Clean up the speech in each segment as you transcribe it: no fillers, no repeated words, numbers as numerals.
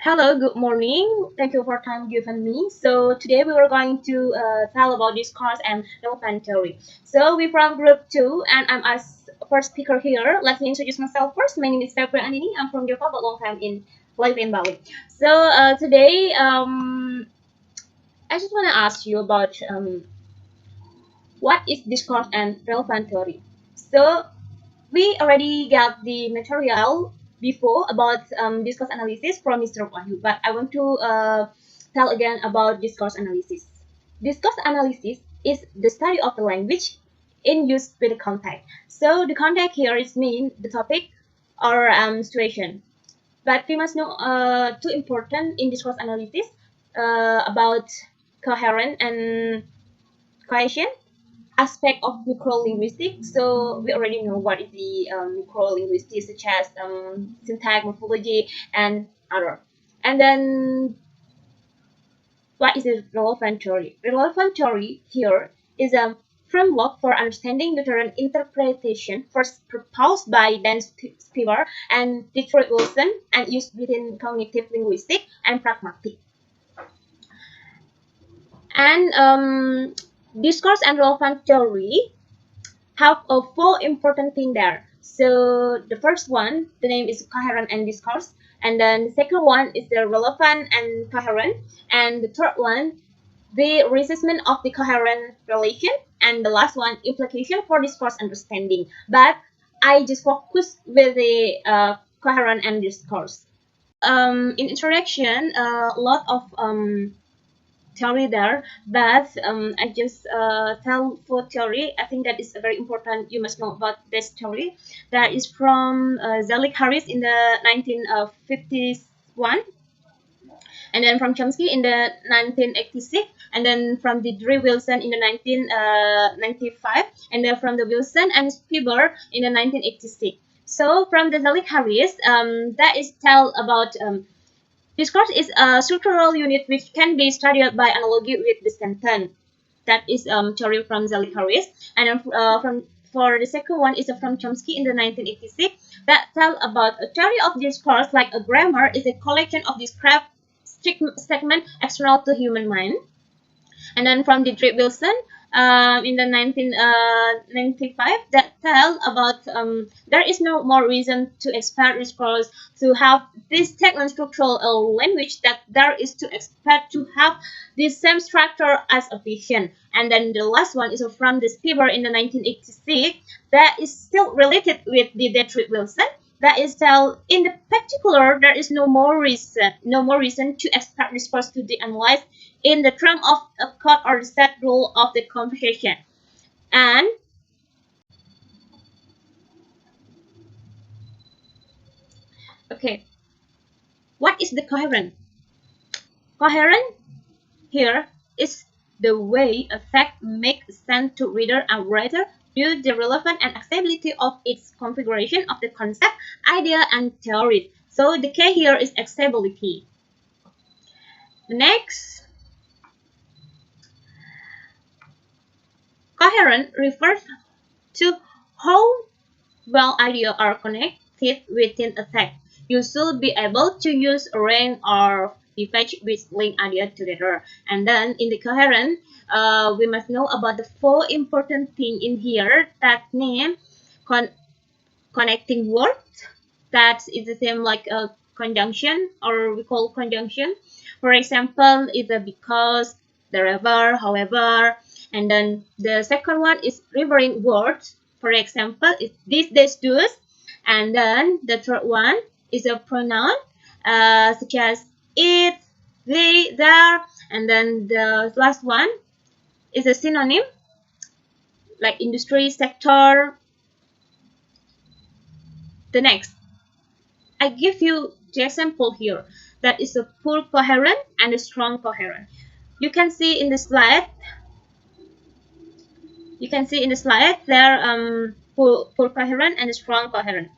Hello, good morning. Thank you for time given me. So today we are going to tell about discourse and relevant theory. So we from group 2 and I'm as first speaker here. Let me introduce myself first. My name is Andin. I'm from Java but long time in live in Bali. So today I just want to ask you about what is discourse and relevant theory. So we already got the material before about discourse analysis from Mr. Wahyu, but I want to tell again about discourse analysis. Discourse analysis is the study of the language in use with the context. So the context here is mean the topic or situation. But we must know two important in discourse analysis about coherent and cohesion aspect of microlinguistics. So we already know what is the microlinguistics, such as syntax, morphology, and other. And then what is the relevant theory? Relevant theory here is a framework for understanding literary interpretation first proposed by Dan Spivak and Detroit Wilson and used within cognitive linguistics and pragmatic. And discourse and relevant theory have a four important thing there. So the first one, the name is coherent and discourse, and then the second one is the relevant and coherent, and the third one, the reassessment of the coherent relation, and the last one, implication for discourse understanding. But I just focus with the coherent and discourse. In introduction, a lot of theory there, but I just tell for theory. I think that is very important. You must know about this theory. That is from Zelig Harris in the 1951, and then from Chomsky in the 1986, and then from the Dre Wilson in the 1995, and then from the Wilson and Spivak in the 1986. So from the Zelig Harris, that is tell about discourse is a structural unit which can be studied by analogy with the sentence. That is theory from Zelig Harris, and from for the second one is from Chomsky in the 1986 that tell about a theory of discourse like a grammar is a collection of described segment external to human mind. And then from the Drake Wilson in the 1995 that tell about there is no more reason to expect discourse to have this technical structural language that there is to expect to have the same structure as a vision. And then the last one is from the Spivak in the 1986 that is still related with the Detroit Wilson. That is tell in the particular there is no more reason to expect discourse to be analyzed in the term of a code or the set rule of the conversation. And okay, what is the coherent? Coherent here is the way a fact makes sense to reader and writer due to the relevance and accessibility of its configuration of the concept, idea, and theories. So the key here is accessibility. Next, coherent refers to how well ideas are connected within a text. You should be able to use a range or device which link ideas together. And then in the coherent, we must know about the four important things in here that name connecting words. That is the same like a conjunction or we call conjunction. For example, either because, therefore, however, and then the second one is referring words. For example, it's this, those, and then the third one is a pronoun, such as it, they, their, and then the last one is a synonym, like industry, sector. The next, I give you the example here. That is a poor coherent and a strong coherent. You can see in the slide. There poor coherent and strong coherent.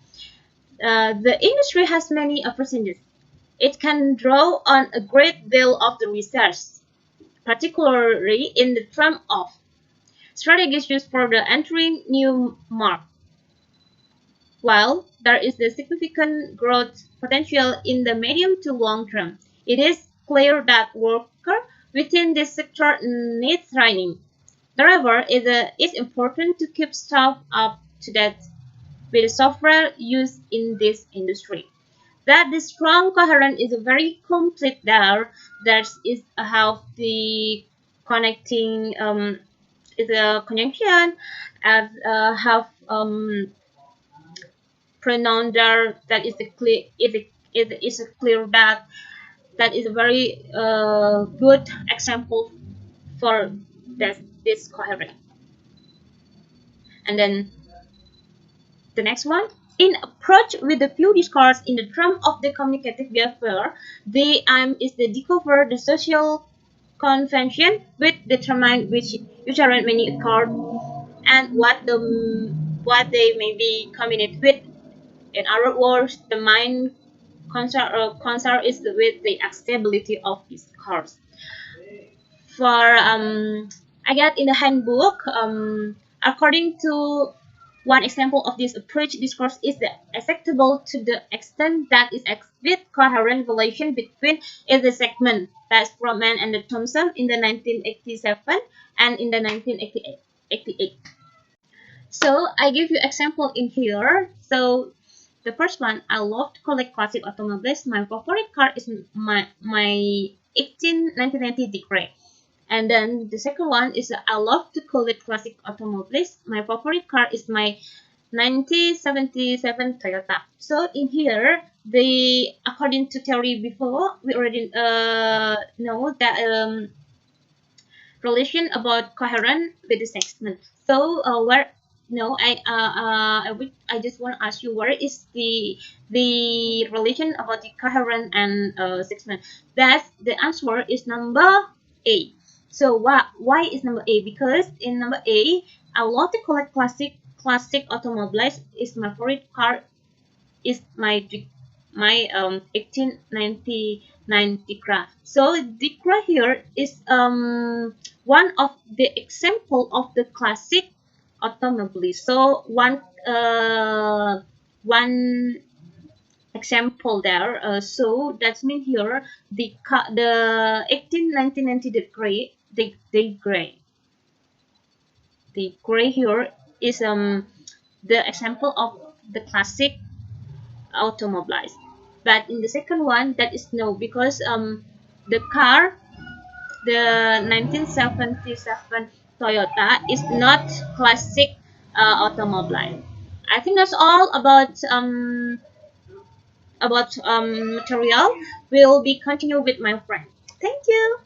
The industry has many percentages. It can draw on a great deal of the research, particularly in the term of strategies used for the entering new market. While there is a significant growth potential in the medium to long term, it is clear that workers within this sector need training. However, it's important to keep staff up to date with the software used in this industry. That the strong coherent is a very complete there. That is have the connecting is a conjunction and have pronoun there that is a clear is a clear that is a very good example for this coherent. And then the next one, in approach with the few discourse in the term of the communicative behavior, the aim is to discover the social convention with determine which usually many occur and what they may be communicate with. In other words, the main concern is with the accessibility of discourse. For I got in the handbook, according to one example of this approach, discourse is acceptable to the extent that it exhibits coherent relation between its segment. That's Froman and Thompson in the 1987 and in the 1988. So I give you example in here. So the first one, I love to collect classic automobiles. My favorite car is my 1990 Degree. And then the second one is I love to collect classic automobiles. My favorite car is my 1977 Toyota. So in here, the according to theory before, we already know that relation about coherent with the segment. So where no, I just want to ask you where is the relation about the coherent and segment? That's the answer is number A. So why is number A? Because in number A, I love to collect classic automobiles. Is my favorite car is my 1899 Dikra. So Dikra here is one of the example of the classic automobile. So one example there. So that means here the 1990 the gray here is the example of the classic automobiles. But in the second one, that is no, because the car, the 1977 Toyota is not classic automobile. I think that's all about material. We'll be continue with my friend. Thank you.